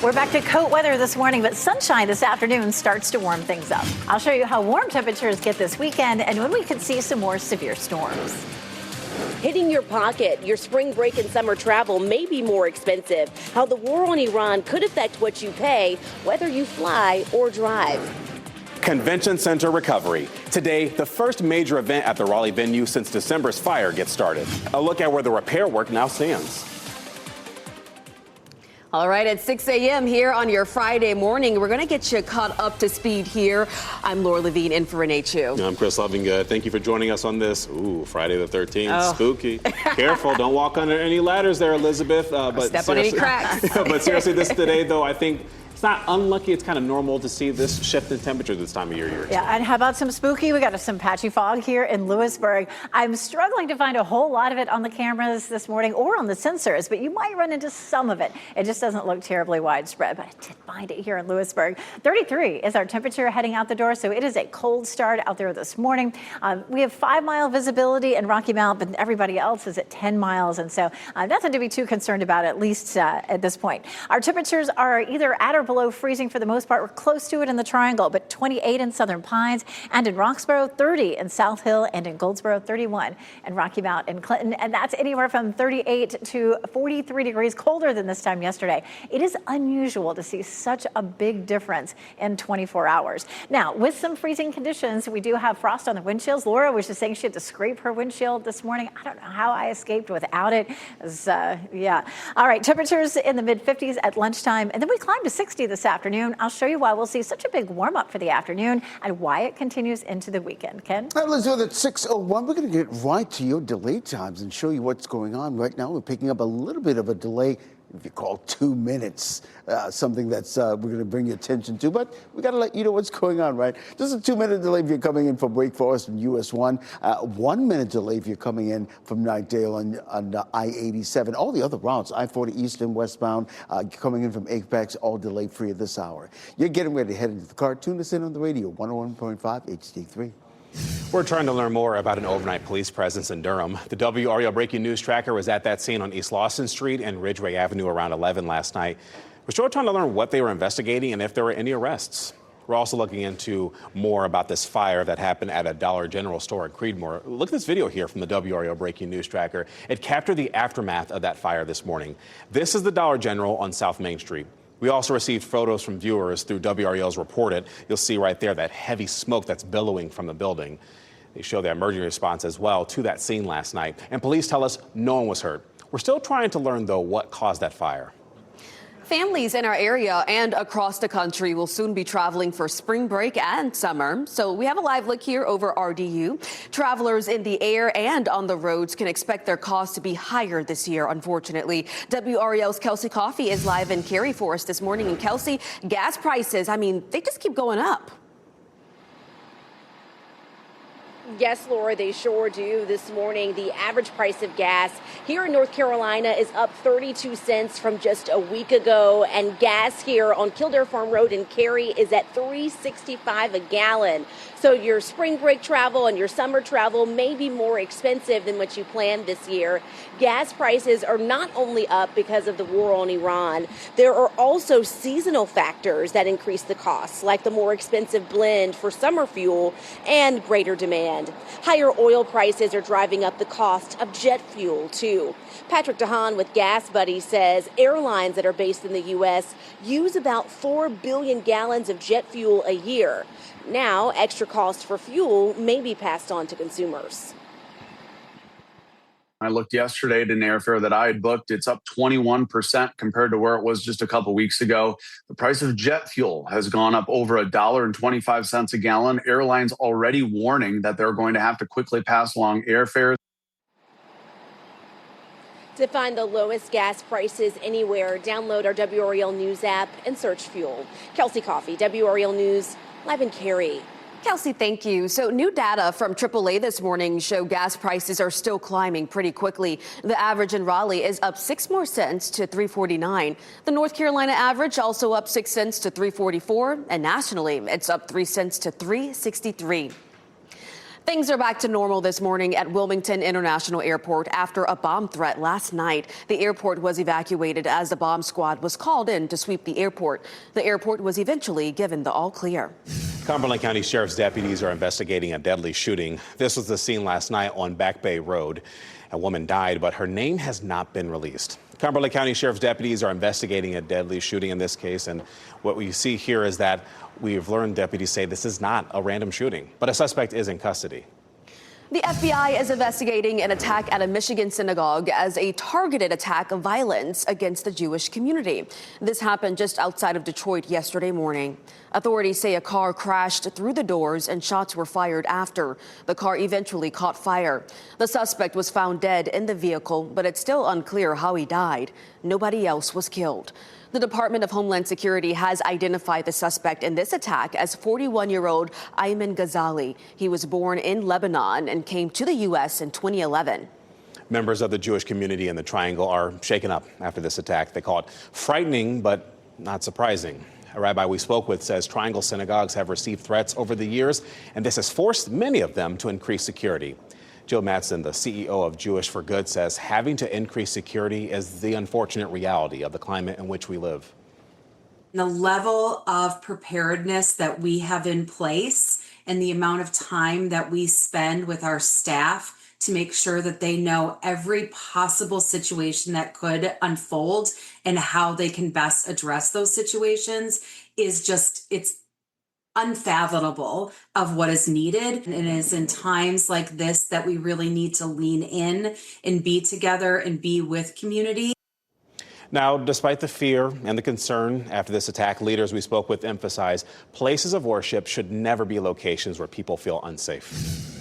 We're back to coat weather this morning, but sunshine this afternoon starts to warm things up. I'll show you how warm temperatures get this weekend and when we could see some more severe storms. Hitting your pocket, your spring break and summer travel may be more expensive. How the war on Iran could affect what you pay, whether you fly or drive. Convention Center recovery. Today, the first major event at the Raleigh venue since December's fire gets started. A look at where the repair work now stands. All right, at 6 a.m. here on your Friday morning, we're going to get you caught up to speed here. I'm Laura Levine in for Renee Chu. I'm Chris Lovingood. Thank you for joining us on this. Friday the 13th. Spooky. Careful. Don't walk under any ladders there, Elizabeth. Step on any cracks. But seriously, this today, though, I think it's not unlucky. It's kind of normal to see this shift in temperature this time of year. Yeah, and how about some spooky? We got some patchy fog here in Lewisburg. I'm struggling to find a whole lot of it on the cameras this morning or on the sensors, but you might run into some of it. It just doesn't look terribly widespread, but I did find it here in Lewisburg. 33 is our temperature heading out the door, so it is a cold start out there this morning. We have 5-mile visibility in Rocky Mount, but everybody else is at 10 miles, and so nothing to be too concerned about, at least at this point. Our temperatures are either at or below freezing for the most part. We're close to it in the Triangle, but 28 in Southern Pines and in Roxborough, 30 in South Hill and in Goldsboro, 31 in Rocky Mount and Clinton. And that's anywhere from 38 to 43 degrees colder than this time yesterday. It is unusual to see such a big difference in 24 hours. Now, with some freezing conditions, we do have frost on the windshields. Laura was just saying she had to scrape her windshield this morning. I don't know how I escaped without it. Yeah. All right, temperatures in the mid-50s at lunchtime, and then we climb to 60 this afternoon. I'll show you why we'll see such a big warm up for the afternoon and why it continues into the weekend. Ken? All right, Elizabeth, at 6:01, we're going to get right to your delay times and show you what's going on. Right now, we're picking up a little bit of a delay, if you call 2 minutes, something that's we're going to bring your attention to. But we got to let you know what's going on, right? Just a 2-minute delay if you're coming in from Wake Forest and US 1. 1 minute delay if you're coming in from Knightdale on I-87. All the other routes, I-40 east and westbound, coming in from Apex, all delay free at this hour. You're getting ready to head into the car. Tune us in on the radio, 101.5 HD3. We're trying to learn more about an overnight police presence in Durham. The WRAL breaking news tracker was at that scene on East Lawson Street and Ridgeway Avenue around 11 last night. We're still trying to learn what they were investigating and if there were any arrests. We're also looking into more about this fire that happened at a Dollar General store at Creedmoor. Look at this video here from the WRAL breaking news tracker. It captured the aftermath of that fire this morning. This is the Dollar General on South Main Street. We also received photos from viewers through WRAL's Reported. You'll see right there that heavy smoke that's billowing from the building. They show the emergency response as well to that scene last night. And police tell us no one was hurt. We're still trying to learn, though, what caused that fire. Families in our area and across the country will soon be traveling for spring break and summer. So we have a live look here over RDU. Travelers in the air and on the roads can expect their costs to be higher this year, unfortunately. WRAL's Kelsey Coffey is live in Cary for us this morning. And Kelsey, gas prices, they just keep going up. Yes, Laura, they sure do. This morning, the average price of gas here in North Carolina is up 32 cents from just a week ago. And gas here on Kildare Farm Road in Cary is at $3.65 a gallon. So your spring break travel and your summer travel may be more expensive than what you planned this year. Gas prices are not only up because of the war on Iran. There are also seasonal factors that increase the costs, like the more expensive blend for summer fuel and greater demand. Higher oil prices are driving up the cost of jet fuel, too. Patrick DeHaan with Gas Buddy says airlines that are based in the U.S. use about 4 billion gallons of jet fuel a year. Now, extra costs for fuel may be passed on to consumers. I looked yesterday at an airfare that I had booked. It's up 21% compared to where it was just a couple weeks ago. The price of jet fuel has gone up over $1.25 a gallon. Airlines already warning that they're going to have to quickly pass along airfares. To find the lowest gas prices anywhere, download our WRAL News app and search fuel. Kelsey Coffey, WRAL News, live in Cary. Kelsey, thank you. So new data from AAA this morning show gas prices are still climbing pretty quickly. The average in Raleigh is up 6 more cents to $3.49. The North Carolina average also up 6 cents to $3.44. And nationally, it's up 3 cents to $3.63. Things are back to normal this morning at Wilmington International Airport after a bomb threat last night. The airport was evacuated as the bomb squad was called in to sweep the airport. The airport was eventually given the all clear. Cumberland County Sheriff's deputies are investigating a deadly shooting. This was the scene last night on Back Bay Road. A woman died, but her name has not been released. Cumberland County Sheriff's deputies are investigating a deadly shooting in this case, and what we see here is that we've learned deputies say this is not a random shooting, but a suspect is in custody. The FBI is investigating an attack at a Michigan synagogue as a targeted attack of violence against the Jewish community. This happened just outside of Detroit yesterday morning. Authorities say a car crashed through the doors and shots were fired after. The car eventually caught fire. The suspect was found dead in the vehicle, but it's still unclear how he died. Nobody else was killed. The Department of Homeland Security has identified the suspect in this attack as 41-year-old Ayman Ghazali. He was born in Lebanon and came to the U.S. in 2011. Members of the Jewish community in the Triangle are shaken up after this attack. They call it frightening, but not surprising. A rabbi we spoke with says Triangle synagogues have received threats over the years, and this has forced many of them to increase security. Jill Mattson, the CEO of Jewish for Good, says having to increase security is the unfortunate reality of the climate in which we live. The level of preparedness that we have in place and the amount of time that we spend with our staff to make sure that they know every possible situation that could unfold and how they can best address those situations is just, it's unfathomable of what is needed. And it is in times like this that we really need to lean in and be together and be with community. Now, despite the fear and the concern after this attack, leaders we spoke with emphasize places of worship should never be locations where people feel unsafe.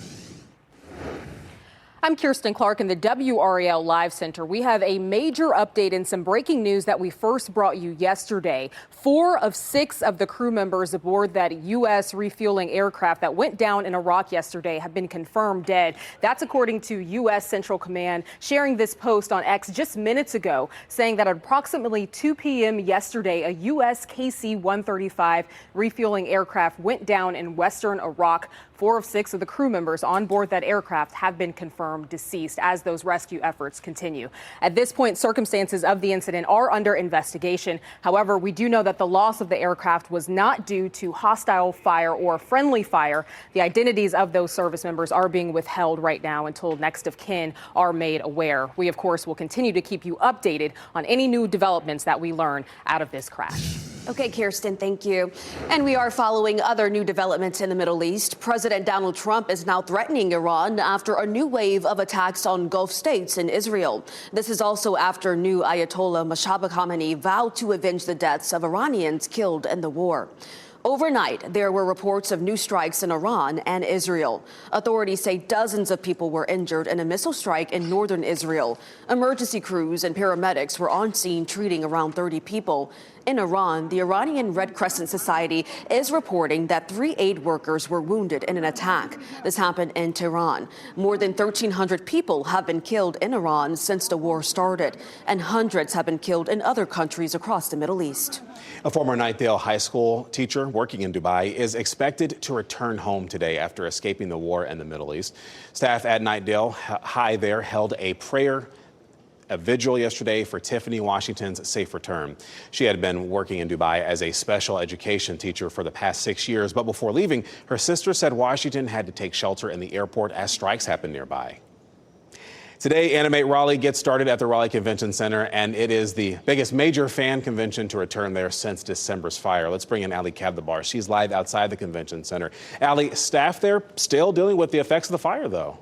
I'm Kirsten Clark in the WRAL Live Center. We have a major update and some breaking news that we first brought you yesterday. 4 of 6 of the crew members aboard that U.S. refueling aircraft that went down in Iraq yesterday have been confirmed dead. That's according to U.S. Central Command, sharing this post on X just minutes ago, saying that at approximately 2 p.m. yesterday, a U.S. KC-135 refueling aircraft went down in western Iraq. 4 of 6 of the crew members on board that aircraft have been confirmed deceased as those rescue efforts continue. At this point, circumstances of the incident are under investigation. However, we do know that the loss of the aircraft was not due to hostile fire or friendly fire. The identities of those service members are being withheld right now until next of kin are made aware. We, of course, will continue to keep you updated on any new developments that we learn out of this crash. Okay, Kirsten, thank you. And we are following other new developments in the Middle East. President Donald Trump is now threatening Iran after a new wave of attacks on Gulf states and Israel. This is also after new Ayatollah Moshabba Khamenei vowed to avenge the deaths of Iranians killed in the war. Overnight, there were reports of new strikes in Iran and Israel. Authorities say dozens of people were injured in a missile strike in northern Israel. Emergency crews and paramedics were on scene treating around 30 people. In Iran, the Iranian Red Crescent Society is reporting that 3 aid workers were wounded in an attack. This happened in Tehran. More than 1,300 people have been killed in Iran since the war started, and hundreds have been killed in other countries across the Middle East. A former Knightdale High School teacher working in Dubai is expected to return home today after escaping the war in the Middle East. Staff at Knightdale High there held a vigil yesterday for Tiffany Washington's safe return. She had been working in Dubai as a special education teacher for the past 6 years, but before leaving, her sister said Washington had to take shelter in the airport as strikes happened nearby. Today, Animate Raleigh gets started at the Raleigh Convention Center, and it is the biggest major fan convention to return there since December's fire. Let's bring in Allie Kabdabar. She's live outside the convention center. Allie, staff there still dealing with the effects of the fire, though.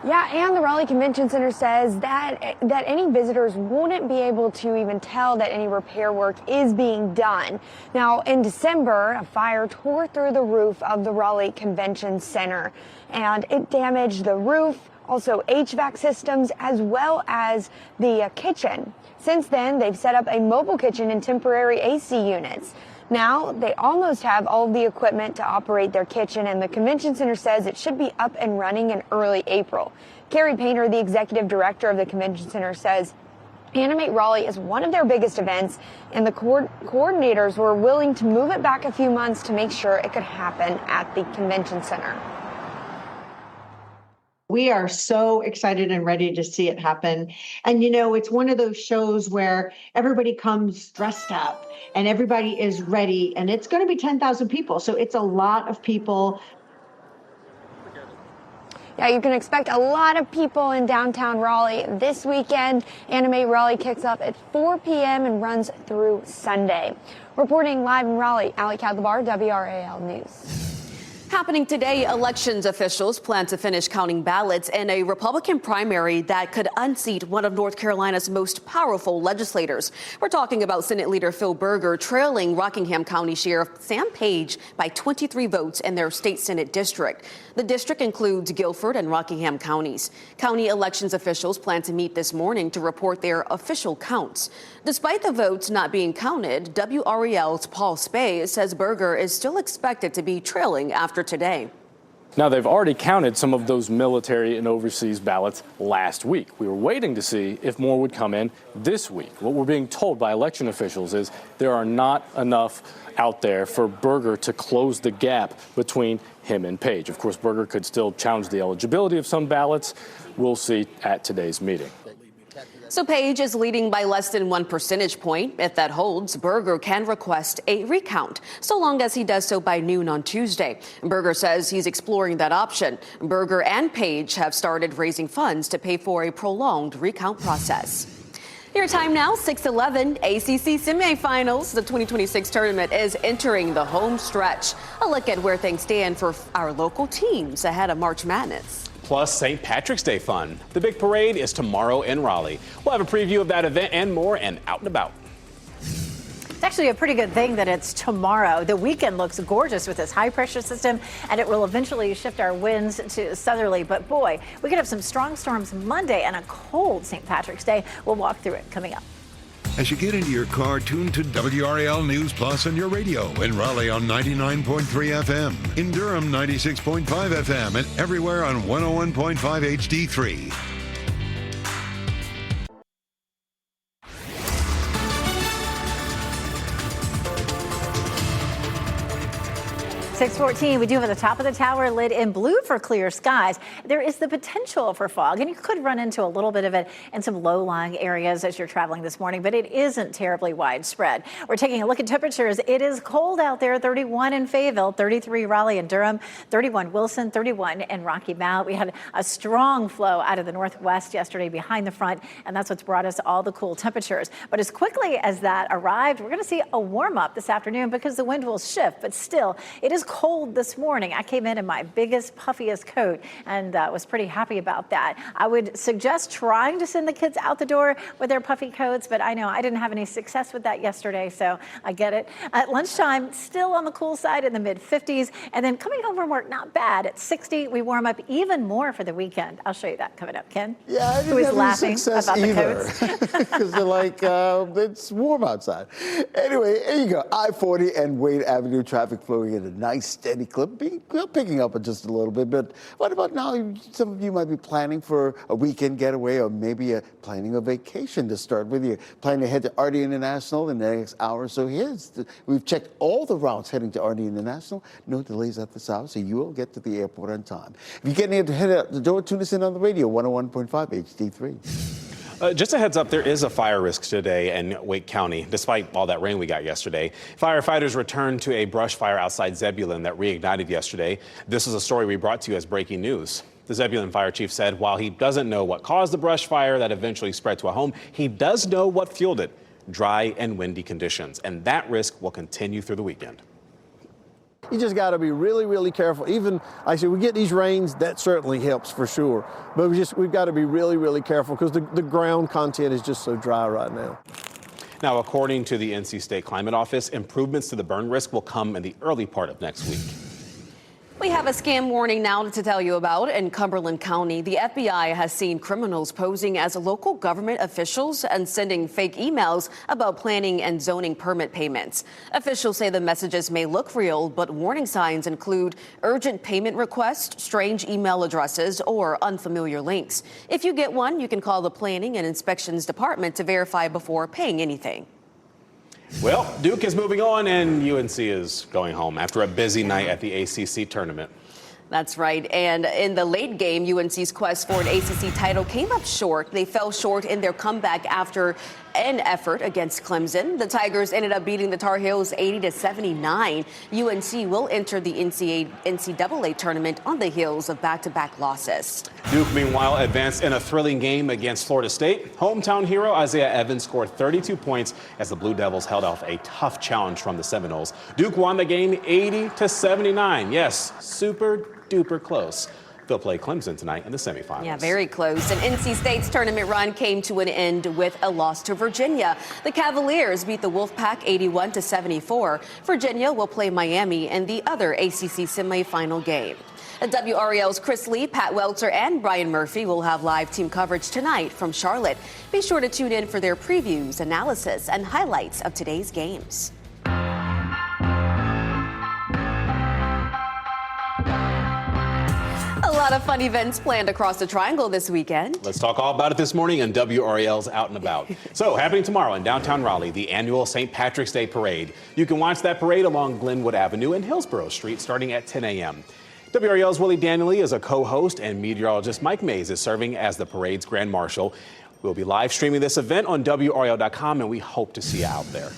Yeah, and the Raleigh Convention Center says that any visitors wouldn't be able to even tell that any repair work is being done. Now, in December, a fire tore through the roof of the Raleigh Convention Center, and it damaged the roof, also HVAC systems, as well as the kitchen. Since then, they've set up a mobile kitchen and temporary AC units. Now, they almost have all of the equipment to operate their kitchen, and the convention center says it should be up and running in early April. Carrie Painter, the executive director of the convention center, says Animate Raleigh is one of their biggest events, and the coordinators were willing to move it back a few months to make sure it could happen at the convention center. We are so excited and ready to see it happen. And you know, it's one of those shows where everybody comes dressed up and everybody is ready, and it's going to be 10,000 people. So it's a lot of people. Yeah, you can expect a lot of people in downtown Raleigh this weekend. Animate Raleigh kicks off at 4 p.m. and runs through Sunday. Reporting live in Raleigh, Ali Kadlabar, WRAL News. Happening today, elections officials plan to finish counting ballots in a Republican primary that could unseat one of North Carolina's most powerful legislators. We're talking about Senate Leader Phil Berger trailing Rockingham County Sheriff Sam Page by 23 votes in their state Senate district. The district includes Guilford and Rockingham counties. County elections officials plan to meet this morning to report their official counts. Despite the votes not being counted, WRAL's Paul Spey says Berger is still expected to be trailing after today. Now, they've already counted some of those military and overseas ballots last week. We were waiting to see if more would come in this week. What we're being told by election officials is there are not enough out there for Berger to close the gap between him and Page. Of course, Berger could still challenge the eligibility of some ballots. We'll see at today's meeting. So Page is leading by less than 1 percentage point. If that holds, Berger can request a recount, so long as he does so by noon on Tuesday. Berger says he's exploring that option. Berger and Page have started raising funds to pay for a prolonged recount process. Your time now, 6:11, ACC semifinals. The 2026 tournament is entering the home stretch. A look at where things stand for our local teams ahead of March Madness. Plus, St. Patrick's Day fun. The big parade is tomorrow in Raleigh. We'll have a preview of that event and more and out and about. It's actually a pretty good thing that it's tomorrow. The weekend looks gorgeous with this high pressure system, and it will eventually shift our winds to southerly. But boy, we could have some strong storms Monday and a cold St. Patrick's Day. We'll walk through it coming up. As you get into your car, tune to WRAL News Plus on your radio. In Raleigh on 99.3 FM. In Durham, 96.5 FM. And everywhere on 101.5 HD3. 6:14, we do have at the top of the tower lit in blue for clear skies. There is the potential for fog, and you could run into a little bit of it in some low-lying areas as you're traveling this morning, but it isn't terribly widespread. We're taking a look at temperatures. It is cold out there, 31 in Fayetteville, 33 Raleigh and Durham, 31 Wilson, 31 in Rocky Mount. We had a strong flow out of the northwest yesterday behind the front, and that's what's brought us all the cool temperatures. But as quickly as that arrived, we're going to see a warm-up this afternoon because the wind will shift, but still, it is cold this morning. I came in my biggest, puffiest coat and was pretty happy about that. I would suggest trying to send the kids out the door with their puffy coats, but I know I didn't have any success with that yesterday, so I get it. At lunchtime, still on the cool side in the mid-50s, and then coming home from work, not bad. At 60, we warm up even more for the weekend. I'll show you that coming up. Ken? Yeah, I didn't who is have laughing any success about either. the coats. Because they're like, it's warm outside. Anyway, here you go. I-40 and Wade Avenue traffic flowing at a nice steady clip, picking up just a little bit. But what about now? Some of you might be planning for a weekend getaway or maybe planning a vacation to start with. You're planning to head to RD International in the next hour or so. We've checked all the routes heading to RD International. No delays at this hour, so you will get to the airport on time. If you're getting to head out the door, tune us in on the radio, 101.5 HD3. Just a heads up, there is a fire risk today in Wake County, despite all that rain we got yesterday. Firefighters returned to a brush fire outside Zebulon that reignited yesterday. This is a story we brought to you as breaking news. The Zebulon fire chief said while he doesn't know what caused the brush fire that eventually spread to a home, he does know what fueled it: dry and windy conditions. And that risk will continue through the weekend. You just got to be really, really careful. Even, like I said, we get these rains, that certainly helps for sure. But we've got to be really, really careful because the ground content is just so dry right now. Now, according to the NC State Climate Office, improvements to the burn risk will come in the early part of next week. We have a scam warning now to tell you about. In Cumberland County, the FBI has seen criminals posing as local government officials and sending fake emails about planning and zoning permit payments. Officials say the messages may look real, but warning signs include urgent payment requests, strange email addresses, or unfamiliar links. If you get one, you can call the Planning and Inspections Department to verify before paying anything. Well, Duke is moving on and UNC is going home after a busy night at the ACC tournament. That's right. And in the late game, UNC's quest for an ACC title came up short. They fell short in their comeback after an effort against Clemson. The Tigers ended up beating the Tar Heels 80-79. UNC will enter the NCAA tournament on the heels of back-to-back losses. Duke, meanwhile, advanced in a thrilling game against Florida State. Hometown hero Isaiah Evans scored 32 points as the Blue Devils held off a tough challenge from the Seminoles. Duke won the game 80-79. Yes, super duper close. They'll play Clemson tonight in the semifinals. Yeah, very close. And NC State's tournament run came to an end with a loss to Virginia. The Cavaliers beat the Wolfpack 81-74. Virginia will play Miami in the other ACC semifinal game. WRAL's Chris Lee, Pat Welter, and Brian Murphy will have live team coverage tonight from Charlotte. Be sure to tune in for their previews, analysis, and highlights of today's games. A lot of fun events planned across the Triangle this weekend. Let's talk all about it this morning on WRAL's Out and About. So, happening tomorrow in downtown Raleigh, the annual St. Patrick's Day Parade. You can watch that parade along Glenwood Avenue and Hillsborough Street starting at 10 a.m. WRAL's Willie Daniely is a co-host, and meteorologist Mike Mays is serving as the parade's grand marshal. We'll be live streaming this event on WRAL.com, and we hope to see you out there.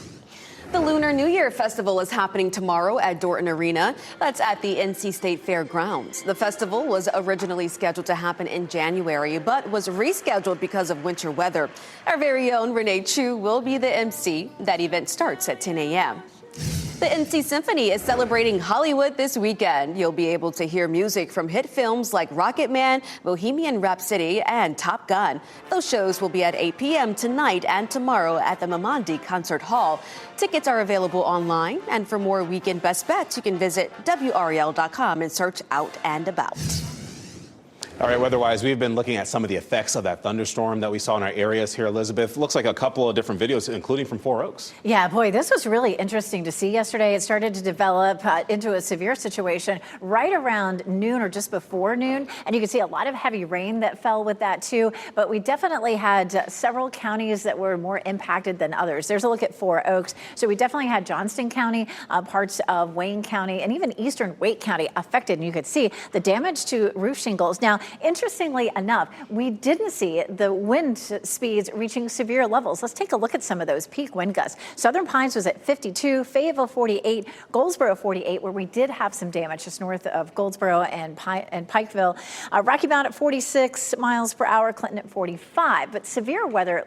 The Lunar New Year Festival is happening tomorrow at Dorton Arena. That's at the NC State Fairgrounds. The festival was originally scheduled to happen in January, but was rescheduled because of winter weather. Our very own Renee Chu will be the MC. That event starts at 10 a.m. The NC Symphony is celebrating Hollywood this weekend. You'll be able to hear music from hit films like Rocketman, Bohemian Rhapsody, and Top Gun. Those shows will be at 8 p.m. tonight and tomorrow at the Mamandi Concert Hall. Tickets are available online, and for more weekend best bets, you can visit WRAL.com and search Out and About. All right, weather-wise, we've been looking at some of the effects of that thunderstorm that we saw in our areas here, Elizabeth. Looks like a couple of different videos, including from Four Oaks. Yeah, boy, this was really interesting to see yesterday. It started to develop into a severe situation right around noon or just before noon. And you can see a lot of heavy rain that fell with that, too. But we definitely had several counties that were more impacted than others. There's a look at Four Oaks. So we definitely had Johnston County, parts of Wayne County, and even eastern Wake County affected. And you could see the damage to roof shingles. Now, interestingly enough, we didn't see the wind speeds reaching severe levels. Let's take a look at some of those peak wind gusts. Southern Pines was at 52, Fayetteville 48, Goldsboro 48, where we did have some damage just north of Goldsboro and Pikeville. Rocky Mount at 46 miles per hour, Clinton at 45. But severe weather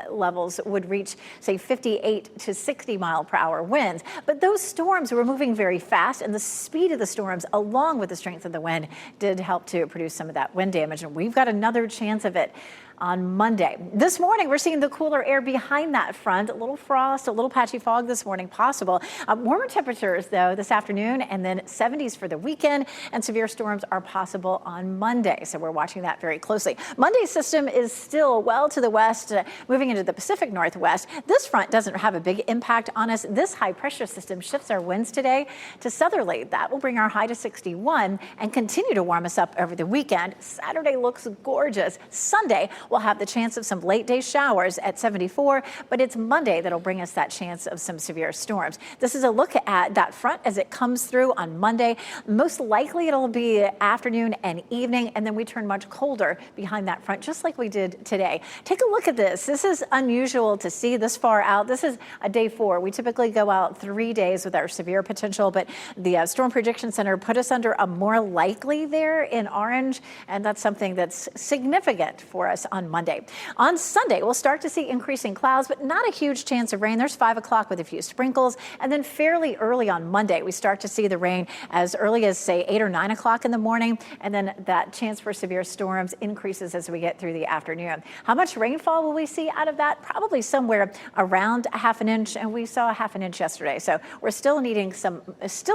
levels would reach, say, 58 to 60 mile per hour winds. But those storms were moving very fast, and the speed of the storms, along with the strength of the wind, did help to produce some of that wind damage, and we've got another chance of it on Monday. This morning, we're seeing the cooler air behind that front. A little frost, a little patchy fog this morning possible. Warmer temperatures, though, this afternoon, and then 70s for the weekend, and severe storms are possible on Monday. So we're watching that very closely. Monday's system is still well to the west, moving into the Pacific Northwest. This front doesn't have a big impact on us. This high pressure system shifts our winds today to southerly. That will bring our high to 61 and continue to warm us up over the weekend. Saturday looks gorgeous. Sunday, we'll have the chance of some late day showers at 74, but it's Monday that'll bring us that chance of some severe storms. This is a look at that front as it comes through on Monday. Most likely it'll be afternoon and evening, and then we turn much colder behind that front, just like we did today. Take a look at this. This is unusual to see this far out. This is a day 4. We typically go out 3 days with our severe potential, but the Storm Prediction Center put us under a more likely there in orange, and that's something that's significant for us on Monday. On Sunday, we'll start to see increasing clouds, but not a huge chance of rain. There's 5 o'clock with a few sprinkles. And then fairly early on Monday, we start to see the rain as early as, say, 8 or 9 o'clock in the morning. And then that chance for severe storms increases as we get through the afternoon. How much rainfall will we see out of that? Probably somewhere around a half an inch. And we saw a half an inch yesterday. So we're still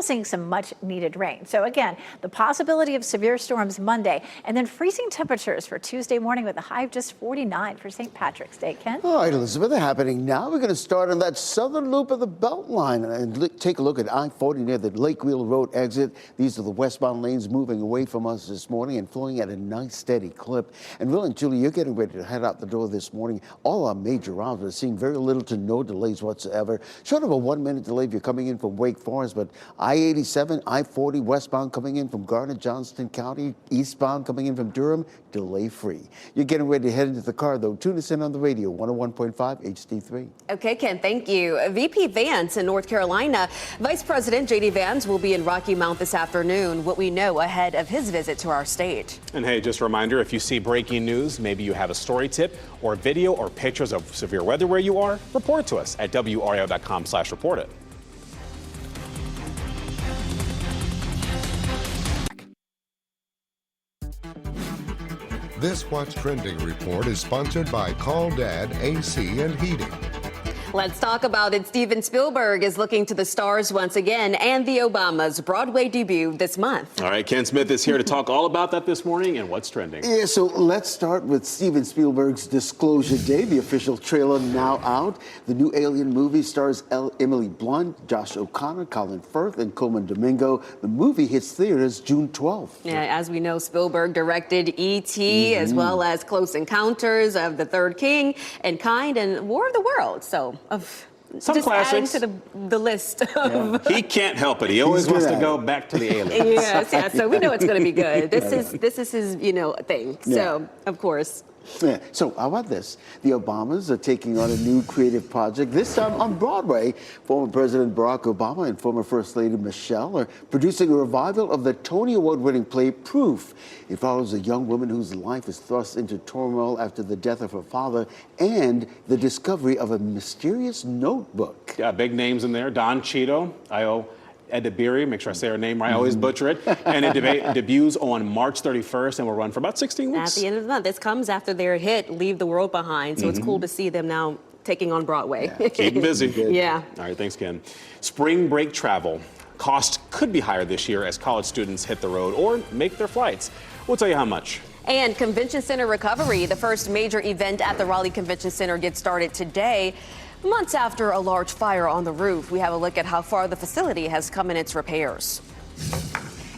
seeing some much needed rain. So again, the possibility of severe storms Monday and then freezing temperatures for Tuesday morning with a high of just 49 for St. Patrick's Day. Ken? All right, Elizabeth, happening now. We're going to start on that southern loop of the Beltline and take a look at I-40 near the Lake Wheel Road exit. These are the westbound lanes moving away from us this morning and flowing at a nice steady clip. And Will and Julie, you're getting ready to head out the door this morning. All our major routes are seeing very little to no delays whatsoever. Short of a 1-minute delay if you're coming in from Wake Forest, but I-87, I-40 westbound coming in from Garner, Johnston County, eastbound coming in from Durham, delay free. You're getting ready to head into the car though. Tune us in on the radio, 101.5 HD3. Okay, Ken, thank you. VP Vance in North Carolina. Vice President J.D. Vance will be in Rocky Mount this afternoon. What we know ahead of his visit to our state. And hey, just a reminder, if you see breaking news, maybe you have a story tip or video or pictures of severe weather where you are, report it to us at WRAL.com/report it. This What's Trending report is sponsored by Call Dad AC and Heating. Let's talk about it. Steven Spielberg is looking to the stars once again, and the Obamas' Broadway debut this month. All right, Ken Smith is here to talk all about that this morning and what's trending. Yeah, so let's start with Steven Spielberg's Disclosure Day, the official trailer now out. The new Alien movie stars Emily Blunt, Josh O'Connor, Colin Firth, and Coleman Domingo. The movie hits theaters June 12th. Yeah, as we know, Spielberg directed E.T. as well as Close Encounters of the Third King and Kind and War of the Worlds. So of some just classics adding to the list of He can't help it. He always wants to go back to the aliens. yes, so we know it's going to be good. This is his thing. So of course. Yeah. So how about this? The Obamas are taking on a new creative project, this time on Broadway. Former President Barack Obama and former First Lady Michelle are producing a revival of the Tony Award-winning play Proof. It follows a young woman whose life is thrust into turmoil after the death of her father and the discovery of a mysterious notebook. Yeah, big names in there. Don Cheadle, Edibiri, make sure I say her name right, I always butcher it. And it debuts on March 31st and will run for about 16 weeks. At the end of the month. This comes after their hit, Leave the World Behind. So it's cool to see them now taking on Broadway. Yeah, keeping busy. Yeah. All right, thanks, Ken. Spring break travel. Cost could be higher this year as college students hit the road or make their flights. We'll tell you how much. And Convention Center recovery. The first major event at the Raleigh Convention Center gets started today. Months after a large fire on the roof, we have a look at how far the facility has come in its repairs.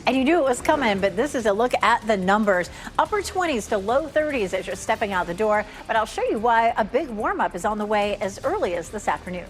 And you knew it was coming, but this is a look at the numbers. Upper 20s to low 30s as you're stepping out the door. But I'll show you why a big warm-up is on the way as early as this afternoon.